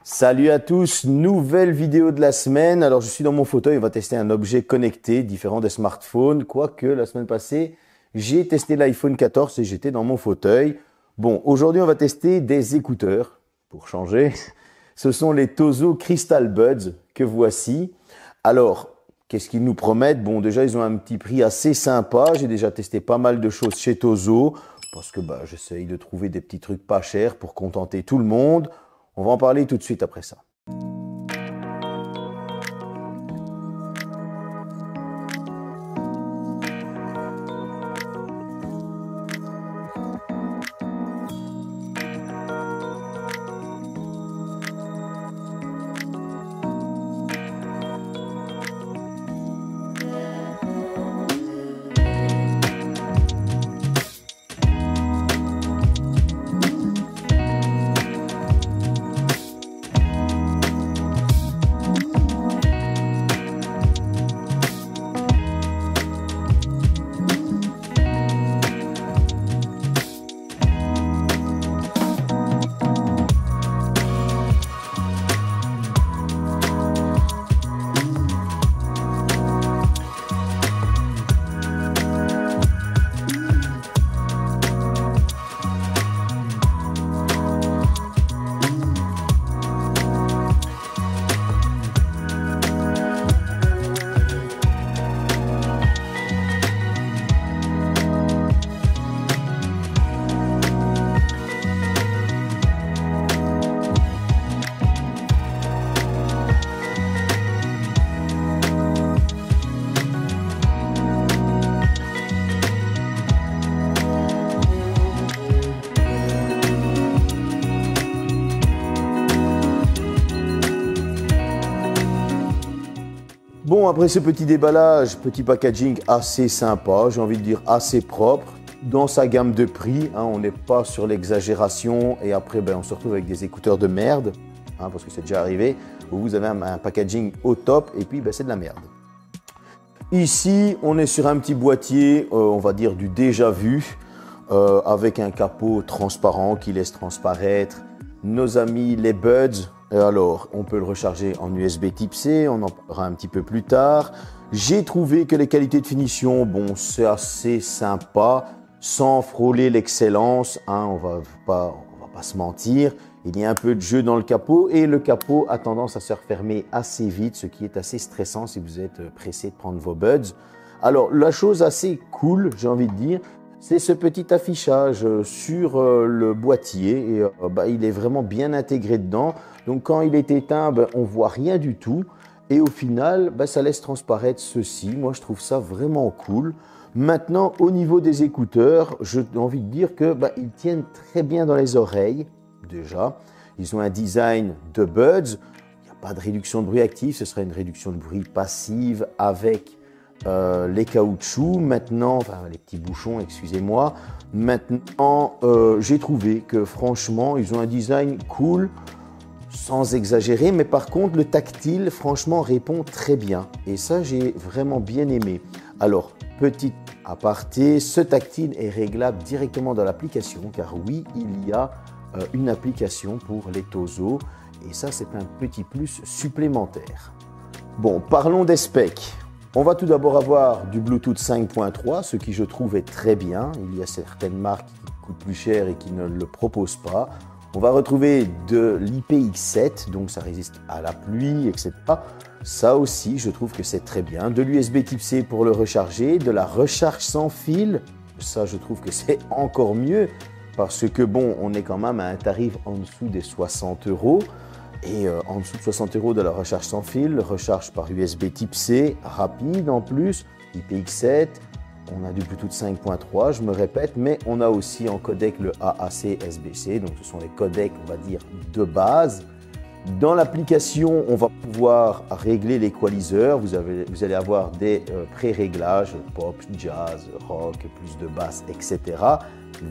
Salut à tous, nouvelle vidéo de la semaine. Alors je suis dans mon fauteuil, on va tester un objet connecté différent des smartphones. Quoique la semaine passée, j'ai testé l'iPhone 14 et j'étais dans mon fauteuil. Bon, aujourd'hui on va tester des écouteurs, pour changer. Ce sont les Tozo Crystal Buds que voici. Alors, qu'est-ce qu'ils nous promettent? Bon, déjà ils ont un petit prix assez sympa. J'ai déjà testé pas mal de choses chez Tozo parce que j'essaye de trouver des petits trucs pas chers pour contenter tout le monde. On va en parler tout de suite après ça. Bon, après ce petit déballage, petit packaging assez sympa, j'ai envie de dire assez propre, dans sa gamme de prix, on n'est pas sur l'exagération et après on se retrouve avec des écouteurs de merde, parce que c'est déjà arrivé, où vous avez un packaging au top et puis c'est de la merde. Ici, on est sur un petit boîtier, on va dire du déjà vu, avec un capot transparent qui laisse transparaître nos amis les Buds. Et alors, on peut le recharger en USB type C, on en parlera un petit peu plus tard. J'ai trouvé que les qualités de finition, c'est assez sympa, sans frôler l'excellence, on va pas se mentir. Il y a un peu de jeu dans le capot et le capot a tendance à se refermer assez vite, ce qui est assez stressant si vous êtes pressé de prendre vos Buds. Alors, la chose assez cool, j'ai envie de dire, c'est ce petit affichage sur le boîtier et il est vraiment bien intégré dedans. Donc quand il est éteint, on voit rien du tout et au final, ça laisse transparaître ceci. Moi, je trouve ça vraiment cool. Maintenant, au niveau des écouteurs, j'ai envie de dire que ils tiennent très bien dans les oreilles déjà. Ils ont un design de Buds. Il n'y a pas de réduction de bruit active, ce serait une réduction de bruit passive avec les caoutchoucs. Maintenant, les petits bouchons, excusez-moi. Maintenant, j'ai trouvé que franchement, ils ont un design cool, sans exagérer, mais par contre, le tactile, franchement, répond très bien. Et ça, j'ai vraiment bien aimé. Alors, petit aparté, ce tactile est réglable directement dans l'application, car oui, il y a une application pour les Tozo. Et ça, c'est un petit plus supplémentaire. Bon, parlons des specs. On va tout d'abord avoir du Bluetooth 5.3, ce qui je trouve est très bien. Il y a certaines marques qui coûtent plus cher et qui ne le proposent pas. On va retrouver de l'IPX7, donc ça résiste à la pluie, etc. Ça aussi, je trouve que c'est très bien. De l'USB type C pour le recharger, de la recharge sans fil. Ça, je trouve que c'est encore mieux parce que on est quand même à un tarif en dessous des 60 €. Et en dessous de 60 € de la recharge sans fil, recharge par USB type C, rapide en plus, IPX7, on a du Bluetooth 5.3, je me répète, mais on a aussi en codec le AAC-SBC, donc ce sont les codecs, on va dire, de base. Dans l'application, on va pouvoir régler l'équaliseur, vous allez avoir des pré-réglages, pop, jazz, rock, plus de basse, etc.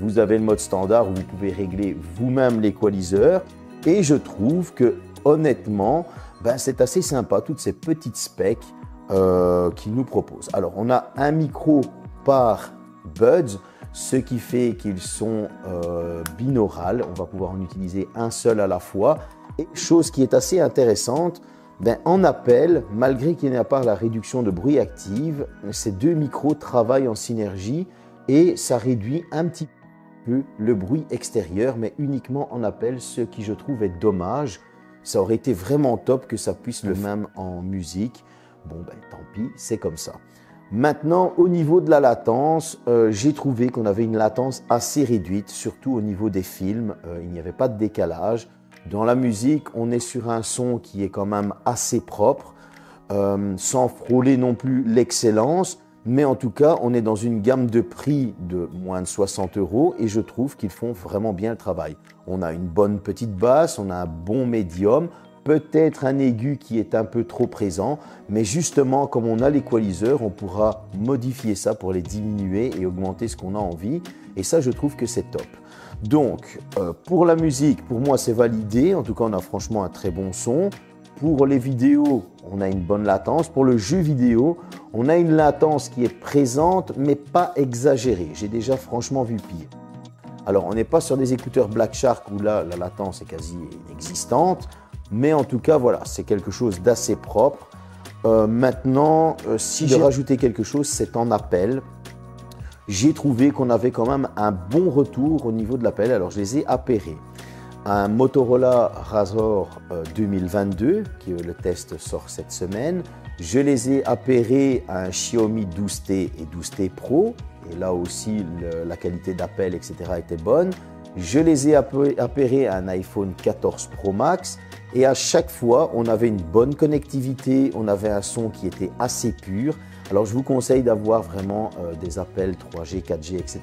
Vous avez le mode standard où vous pouvez régler vous-même l'équaliseur. Et je trouve que honnêtement, c'est assez sympa, toutes ces petites specs qu'ils nous proposent. Alors, on a un micro par Buds, ce qui fait qu'ils sont binaurales. On va pouvoir en utiliser un seul à la fois. Et chose qui est assez intéressante, en appel, malgré qu'il n'y a pas la réduction de bruit active, ces deux micros travaillent en synergie et ça réduit un petit peu le bruit extérieur, mais uniquement en appel, ce qui je trouve est dommage. Ça aurait été vraiment top que ça puisse le même en musique. Bon, tant pis, c'est comme ça. Maintenant, au niveau de la latence, j'ai trouvé qu'on avait une latence assez réduite, surtout au niveau des films. Il n'y avait pas de décalage. Dans la musique, on est sur un son qui est quand même assez propre, sans frôler non plus l'excellence. Mais en tout cas, on est dans une gamme de prix de moins de 60 € et je trouve qu'ils font vraiment bien le travail. On a une bonne petite basse, on a un bon médium, peut-être un aigu qui est un peu trop présent, mais justement, comme on a l'équaliseur, on pourra modifier ça pour les diminuer et augmenter ce qu'on a envie. Et ça, je trouve que c'est top. Donc, pour la musique, pour moi, c'est validé. En tout cas, on a franchement un très bon son. Pour les vidéos, on a une bonne latence. Pour le jeu vidéo, on a une latence qui est présente, mais pas exagérée. J'ai déjà franchement vu pire. Alors, on n'est pas sur des écouteurs Black Shark où là, la latence est quasi inexistante. Mais en tout cas, voilà, c'est quelque chose d'assez propre. Maintenant, si j'ai rajouté quelque chose, c'est en appel. J'ai trouvé qu'on avait quand même un bon retour au niveau de l'appel. Alors, je les ai appairés. Un Motorola Razr 2022, qui le test sort cette semaine. Je les ai appairés à un Xiaomi 12T et 12T Pro. Et là aussi, la qualité d'appel, etc. était bonne. Je les ai appairés à un iPhone 14 Pro Max. Et à chaque fois, on avait une bonne connectivité, on avait un son qui était assez pur. Alors, je vous conseille d'avoir vraiment des appels 3G, 4G, etc.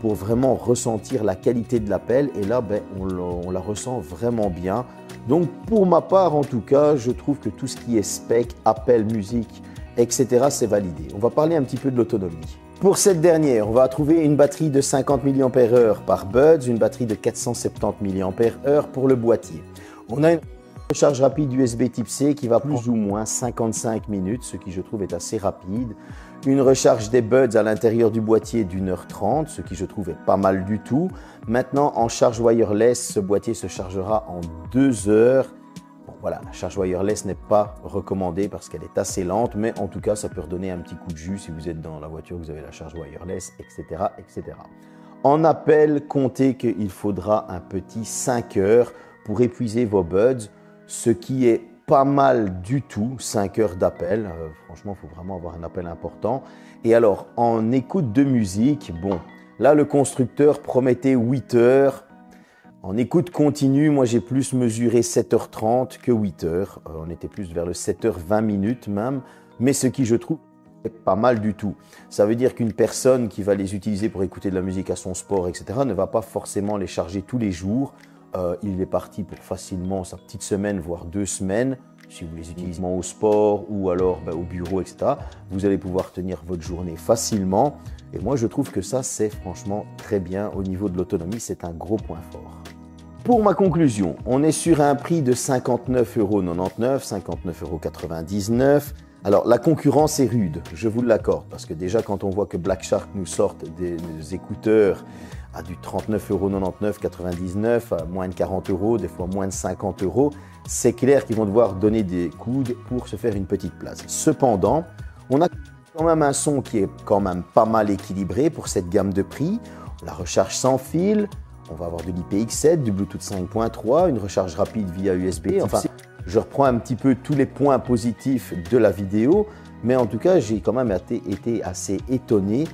pour vraiment ressentir la qualité de l'appel. Et là, on la ressent vraiment bien. Donc, pour ma part, en tout cas, je trouve que tout ce qui est spec, appel, musique, etc., c'est validé. On va parler un petit peu de l'autonomie. Pour cette dernière, on va trouver une batterie de 50 mAh par Buds, une batterie de 470 mAh pour le boîtier. On a une recharge rapide USB type C qui va plus ou moins 55 minutes, ce qui je trouve est assez rapide. Une recharge des Buds à l'intérieur du boîtier d'1h30, ce qui je trouve est pas mal du tout. Maintenant, en charge wireless, ce boîtier se chargera en 2 heures. Bon, voilà, la charge wireless n'est pas recommandée parce qu'elle est assez lente, mais en tout cas, ça peut redonner un petit coup de jus si vous êtes dans la voiture, vous avez la charge wireless, etc., etc. En appel, comptez qu'il faudra un petit 5 heures pour épuiser vos Buds, ce qui est pas mal du tout, 5 heures d'appel. Franchement, il faut vraiment avoir un appel important. Et alors, en écoute de musique, bon, là, le constructeur promettait 8 heures. En écoute continue, moi, j'ai plus mesuré 7h30 que 8 heures. On était plus vers le 7h20 minutes même, mais ce qui, je trouve, est pas mal du tout. Ça veut dire qu'une personne qui va les utiliser pour écouter de la musique à son sport, etc., ne va pas forcément les charger tous les jours. Il est parti pour facilement sa petite semaine, voire 2 semaines. Si vous les utilisez au sport ou alors au bureau, etc., vous allez pouvoir tenir votre journée facilement. Et moi, je trouve que ça, c'est franchement très bien. Au niveau de l'autonomie, c'est un gros point fort. Pour ma conclusion, on est sur un prix de 59,99 €, 59,99 €. Alors, la concurrence est rude, je vous l'accorde, parce que déjà, quand on voit que Black Shark nous sortent des écouteurs à du 39,99 €, 99 €, à moins de 40 €, des fois moins de 50 €, c'est clair qu'ils vont devoir donner des coudes pour se faire une petite place. Cependant, on a quand même un son qui est quand même pas mal équilibré pour cette gamme de prix. La recharge sans fil, on va avoir de l'IPX7, du Bluetooth 5.3, une recharge rapide via USB. Enfin, je reprends un petit peu tous les points positifs de la vidéo, mais en tout cas, j'ai quand même été assez étonné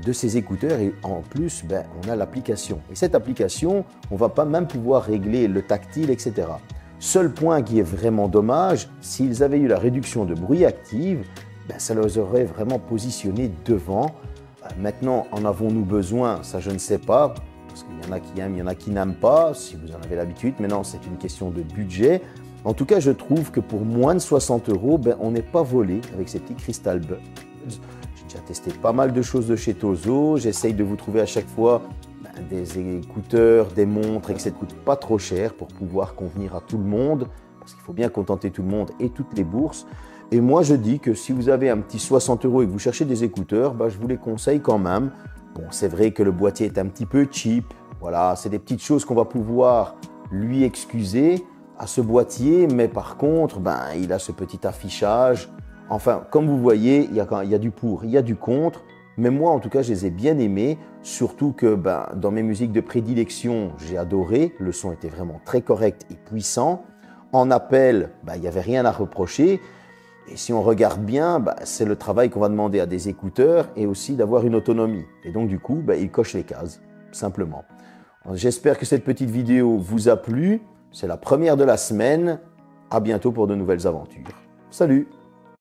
de ces écouteurs et en plus, on a l'application. Et cette application, on ne va pas même pouvoir régler le tactile, etc. Seul point qui est vraiment dommage, s'ils avaient eu la réduction de bruit active, ça les aurait vraiment positionnés devant. Maintenant, en avons-nous besoin? Ça, je ne sais pas, parce qu'il y en a qui aiment, il y en a qui n'aiment pas, si vous en avez l'habitude. Maintenant, c'est une question de budget. En tout cas, je trouve que pour moins de 60 €, on n'est pas volé avec ces petits Crystal Buds. J'ai déjà testé pas mal de choses de chez Tozo. J'essaye de vous trouver à chaque fois des écouteurs, des montres, et que ça ne coûte pas trop cher pour pouvoir convenir à tout le monde, parce qu'il faut bien contenter tout le monde et toutes les bourses. Et moi, je dis que si vous avez un petit 60 € et que vous cherchez des écouteurs, je vous les conseille quand même. Bon, c'est vrai que le boîtier est un petit peu cheap. Voilà, c'est des petites choses qu'on va pouvoir lui excuser. à ce boîtier, mais par contre, il a ce petit affichage. Enfin, comme vous voyez, il y a du pour, il y a du contre. Mais moi, en tout cas, je les ai bien aimés. Surtout que dans mes musiques de prédilection, j'ai adoré. Le son était vraiment très correct et puissant. En appel, il n'y avait rien à reprocher. Et si on regarde bien, c'est le travail qu'on va demander à des écouteurs et aussi d'avoir une autonomie. Et donc, du coup, il coche les cases, simplement. J'espère que cette petite vidéo vous a plu. C'est la première de la semaine. À bientôt pour de nouvelles aventures. Salut!